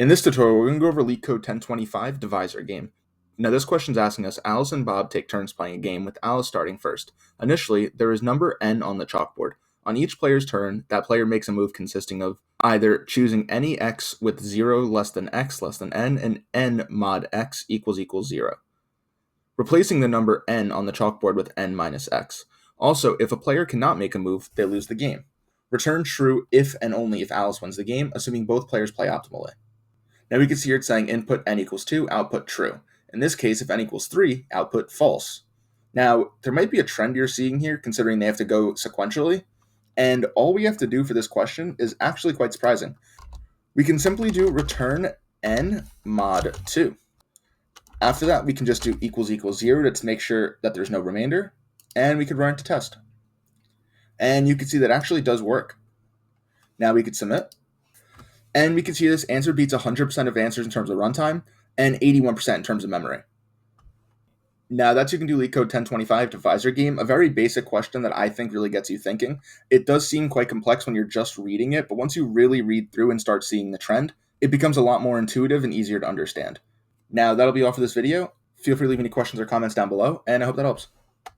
In this tutorial, we're going to go over LeetCode 1025 Divisor Game. Now this question is asking us, Alice and Bob take turns playing a game with Alice starting first. Initially, there is number n on the chalkboard. On each player's turn, that player makes a move consisting of either choosing any x with 0 less than x less than n and n mod x equals 0. Replacing the number n on the chalkboard with n minus x. Also, if a player cannot make a move, they lose the game. Return true if and only if Alice wins the game, assuming both players play optimally. Now we can see here it's saying input n equals 2, output true. In this case, if n equals 3, output false. Now, there might be a trend you're seeing here, considering they have to go sequentially, and all we have to do for this question is actually quite surprising. We can simply do return n mod 2. After that, we can just do equals 0 to make sure that there's no remainder, and we could run it to test. And you can see that actually does work. Now we could submit. And we can see this answer beats 100% of answers in terms of runtime and 81% in terms of memory. Now that's you can do LeetCode 1025 Divisor Game, a very basic question that I think really gets you thinking. It does seem quite complex when you're just reading it, but once you really read through and start seeing the trend, it becomes a lot more intuitive and easier to understand. Now that'll be all for this video. Feel free to leave any questions or comments down below, and I hope that helps.